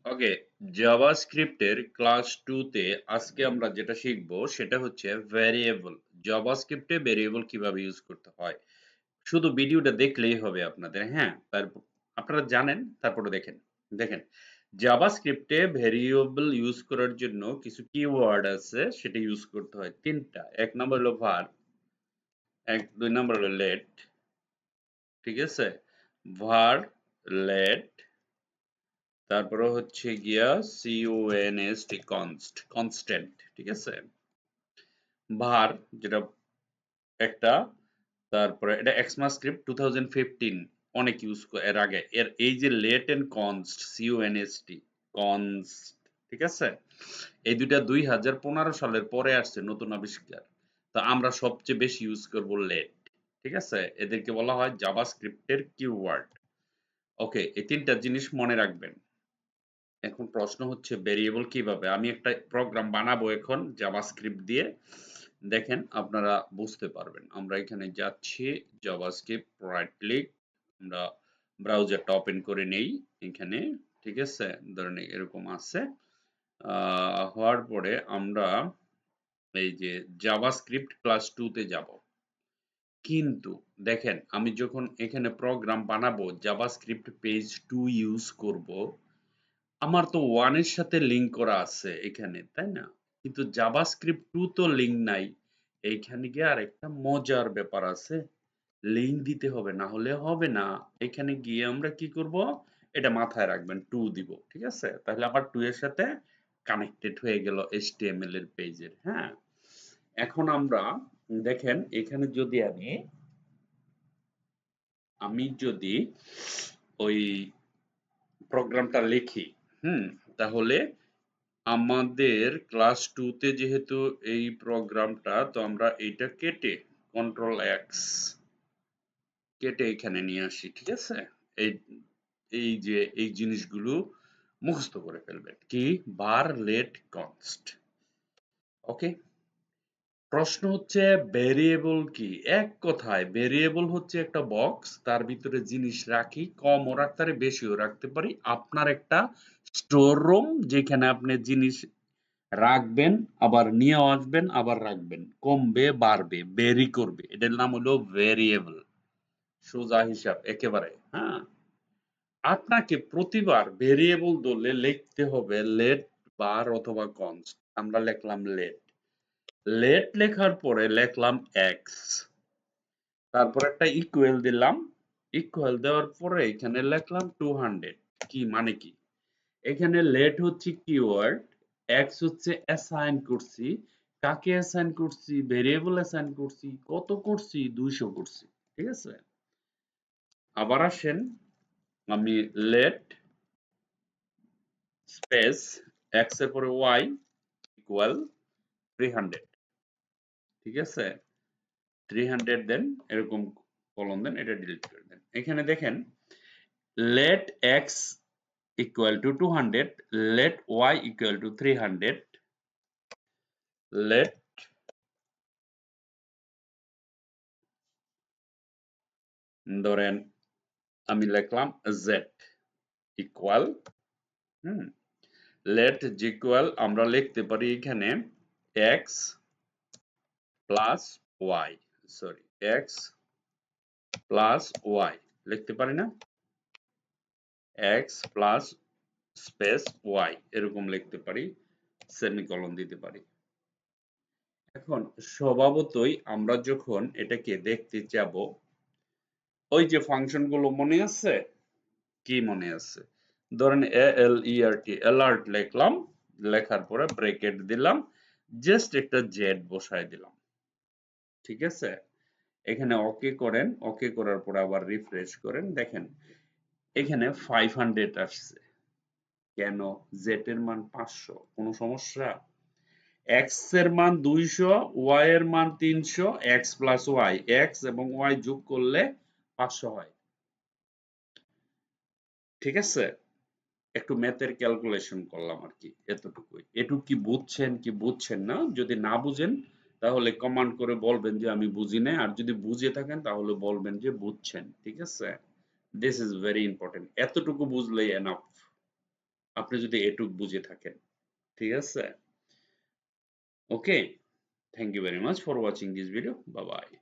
ওকে, জাভাস্ক্রিপ্টের class 2 তে আজকে আমরা যেটা শিখব সেটা হচ্ছে ভ্যারিয়েবল। জাভাস্ক্রিপ্টে ভ্যারিয়েবল কিভাবে ইউজ করতে হয়। শুধু ভিডিওটা দেখলেই হবে আপনাদের, হ্যাঁ? আপনারা জানেন, তারপরে দেখেন। দেখেন, জাভাস্ক্রিপ্টে ভ্যারিয়েবল ইউজ করার জন্য কিছু কিওয়ার্ড আছে, সেটা ইউজ করতে হয় ৩ টা। ১ নাম্বার হলো var, ২ নাম্বার হলো let, ঠিক আছে? var, let, তারপরে হচ্ছে গিয়া কনস্ট্যান্ট, ঠিক আছে? var যেটা একটা, তারপরে এটা ECMAScript 2015 অনেক ইউজ এর আগে এর এই যে let and const, ঠিক আছে? এই দুইটা 2015 সালের পরে আসছে, নতুন আবিষ্কার। তো আমরা সবচেয়ে বেশি ইউজ করব let, ঠিক আছে? এদেরকে বলা হয় জাভাস্ক্রিপ্টের কিওয়ার্ড। ওকে, এই ৩ টা জিনিস মনে রাখবেন। এখন প্রশ্ন হচ্ছে ভেরিয়েবল কিভাবে? আমি একটা প্রোগ্রাম বানাবো এখন জাভাস্ক্রিপ্ট দিয়ে। দেখেন আপনারা বুঝতে পারবেন। আমরা এখানে যাচ্ছি, জাভাস্ক্রিপ্ট রাইট ক্লিক, আমরা ব্রাউজারটা ওপেন করে নেই এখানে, ঠিক আছে? ধরেন এরকম আছে। হওয়ার পরে আমরা এই যে জাভাস্ক্রিপ্ট ক্লাস 2 তে যাব। কিন্তু দেখেন, আমি যখন এখানে প্রোগ্রাম বানাবো জাভাস্ক্রিপ্ট পেজ 2 ইউজ করব, আমার তো 1 এর সাথে লিংক করা আছে এখানে, তাই না? কিন্তু জাভাস্ক্রিপ্ট 2 তো লিংক নাই। এইখানে গিয়ে আরেকটা মজার ব্যাপার আছে। লিংক দিতে হবে, না হলে হবে না। এখানে গিয়ে আমরা কি করব? এটা মাথায় রাখবেন, 2 দিব। ঠিক আছে? তাহলে আমার 2 এর সাথে কানেক্টেড হয়ে গেল HTML এর পেজের, হ্যাঁ? এখন আমরা দেখেন এখানে যদি আমি যদি ওই প্রোগ্রামটা লিখি, হুম? তাহলে আমাদের ক্লাস 2 তে যেহেতু এই প্রোগ্রামটা, তো আমরা এইটা কেটে কন্ট্রোল এক্স কেটে এখানে নিয়ে আসি, ঠিক আছে? এই এই যে এই জিনিসগুলো মুখস্থ করে ফেলবেন। কি? বার লেট কনস্ট। ওকে? প্রশ্ন হচ্ছে ভেরিয়েবল কি? এক কথায় ভেরিয়েবল হচ্ছে একটা বক্স, তার ভিতরে জিনিস রাখি, কমও রাখতে পারি, বেশিও রাখতে পারি। আপনার একটা স্টোর রুম, যেখানে আপনি জিনিস রাখবেন, আবার নিয়েও আসবেন, আবার রাখবেন। কমবে, বাড়বে, ভেরি করবে। এটার নাম হলো ভেরিয়েবল। সোজা হিসাব একেবারে, হ্যাঁ? আপনাকে প্রতিবার ভেরিয়েবল ধরলে লিখতে হবে লেট, বার অথবা কনস্ট। আমরা লিখলাম লেট। লেট লেখার পরে লিখলাম এক্স, তারপর একটা ইকুয়াল দিলাম। ইকুয়াল দেওয়ার পরে এখানে লিখলাম 200। কি মানে কি? এখানে লেট হচ্ছে কিওয়ার্ড, এক্স হচ্ছে অ্যাসাইন করছি। কাকে অ্যাসাইন করছি? ভেরিয়েবল অ্যাসাইন করছি। কত করছি? 200 করছি, ঠিক আছে? আবার আসেন, আমি লেট স্পেস এক্স এর পরে ওয়াই ইকুয়াল 300, ঠিক আছে? 300 দেন, এরকম কলন দেন, এটা ডিলিট করে দেন। এখানে দেখেন, let x equal to 200, let y equal to 300, let ধরেন আমি লিখলাম z ইকুয়াল, হুম, let z equal আমরা লিখতে পারি এখানে x plus y, sorry, x plus y লিখতে পারি না? x প্লাস স্পেস y এরকম লিখতে পারি, সেমিকলন দিতে পারি। এখন স্বভাবতই আমরা যখন এটাকে দেখতে যাব, ওই যে ফাংশন গুলো মনে আছে? কি মনে আছে? ধরেন ALERT, অ্যালার্ট লিখলাম, লেখার পরে ব্র্যাকেট দিলাম, জাস্ট একটা জেড বসায় দিলাম, ঠিক আছে? এখানে ওকে করেন, ওকে করার পরে আবার রিফ্রেশ করেন, দেখেন এখানে 500 আসছে। কেন? জেড এর মান 500, কোনো সমস্যা? এক্স এর মান 200, ওয়াই এর মান 300, এক্স প্লাস ওয়াই, এক্স এবং ওয়াই যোগ করলে 500 হয়, ঠিক আছে? একটু ম্যাথের ক্যালকুলেশন করলাম আর কি, এতটুকুই। এটুকু কি বুঝছেন কি বুঝছেন না? যদি না বুঝেন তাহলে কমেন্ট করে বলবেন যে আমি বুঝি নাই, আর যদি বুঝে থাকেন তাহলে বলবেন যে বুঝছেন, ঠিক আছে? This is very important. এতটুকু বুঝলেই এনাফ। আপনি যদি এটুক বুঝে থাকেন। ঠিক আছে? Okay? Thank you very much for watching this video. Bye by.